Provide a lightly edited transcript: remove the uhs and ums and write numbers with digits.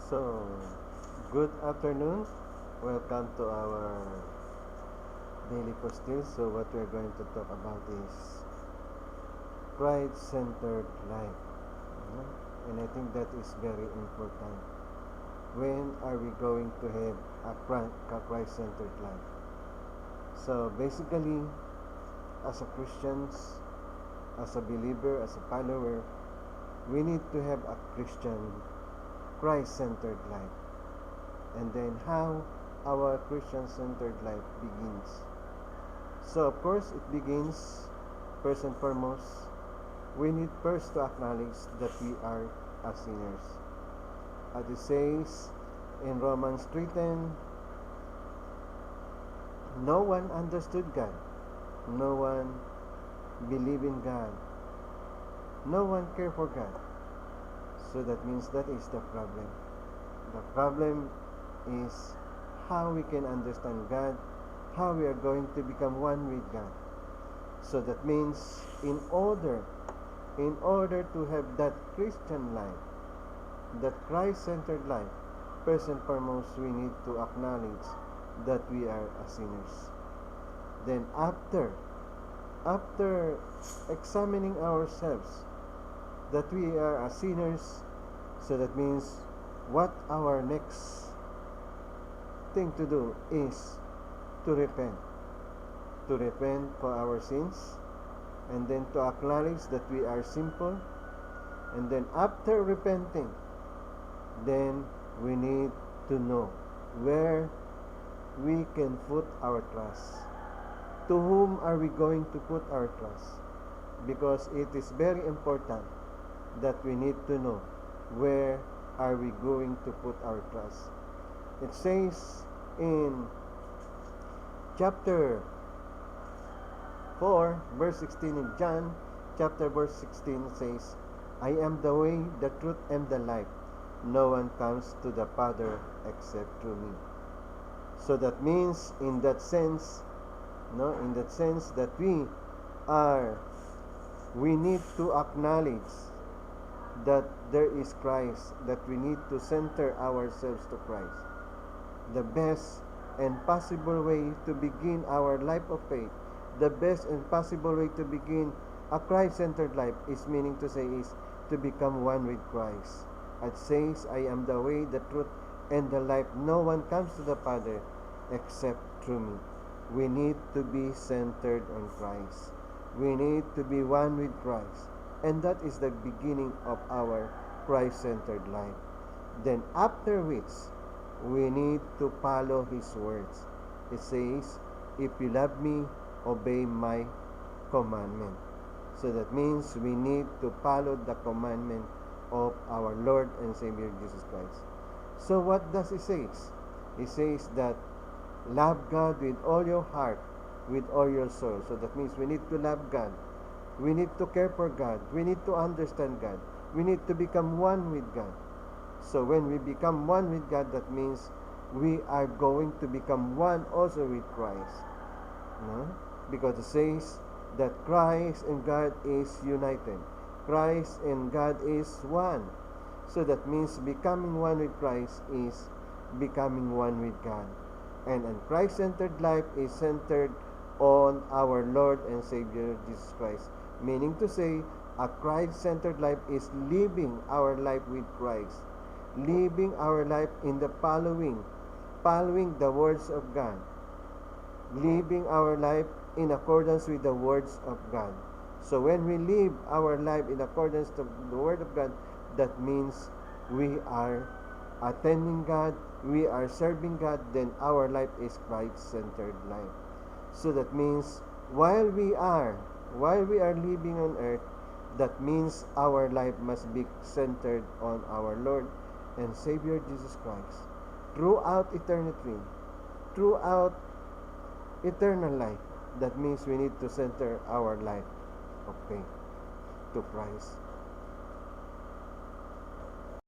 So, good afternoon. Welcome to our daily postil. So, what we're going to talk about is Christ-centered life. And I think that is very important. When are we going to have a Christ-centered life? So, basically, as a Christians, as a believer, as a follower, we need to have a Christian Christ-centered life. And then how our Christian-centered life begins. So of course it begins first and foremost, we need first to acknowledge that we are sinners. As it says in Romans 3:10, no one understood God, no one believed in God, no one cared for God. So that means that is the problem. The problem is how we can understand God, how we are going to become one with God. So that means in order to have that Christian life, that Christ-centered life, first and foremost we need to acknowledge that we are sinners. Then after examining ourselves that we are sinners, so that means what our next thing to do is to repent for our sins, and then to acknowledge that we are sinful, and then after repenting, then we need to know where we can put our trust. To whom are we going to put our trust? Because it is very important that we need to know where are we going to put our trust. It says in chapter 4 verse 16 in John chapter verse 16, it says, I am the way, the truth, and the life. No one comes to the Father except through me. So that means in that sense that we need to acknowledge that there is Christ, that we need to center ourselves to Christ. The best and possible way to begin our life of faith, the best and possible way to begin a Christ-centered life is to become one with Christ. It says, I am the way, the truth, and the life. No one comes to the Father except through me. We need to be centered on Christ. We need to be one with Christ. And that is the beginning of our Christ-centered life. Then after which, we need to follow His words. It says, if you love me, obey my commandment. So that means we need to follow the commandment of our Lord and Savior Jesus Christ. So what does it say? It says that love God with all your heart, with all your soul. So that means we need to love God. We need to care for God. We need to understand God. We need to become one with God. So when we become one with God, that means we are going to become one also with Christ. No? Because it says that Christ and God is united. Christ and God is one. So that means becoming one with Christ is becoming one with God. And a Christ-centered life is centered on our Lord and Savior Jesus Christ. Meaning to say, a Christ-centered life is living our life with Christ. Living our life in the following the words of God. Living our life in accordance with the words of God. So when we live our life in accordance to the word of God, that means we are attending God, we are serving God, then our life is Christ-centered life. So that means while we are living on earth, that means our life must be centered on our Lord and Savior Jesus Christ. Throughout eternity, throughout eternal life, that means we need to center our life of faith to Christ.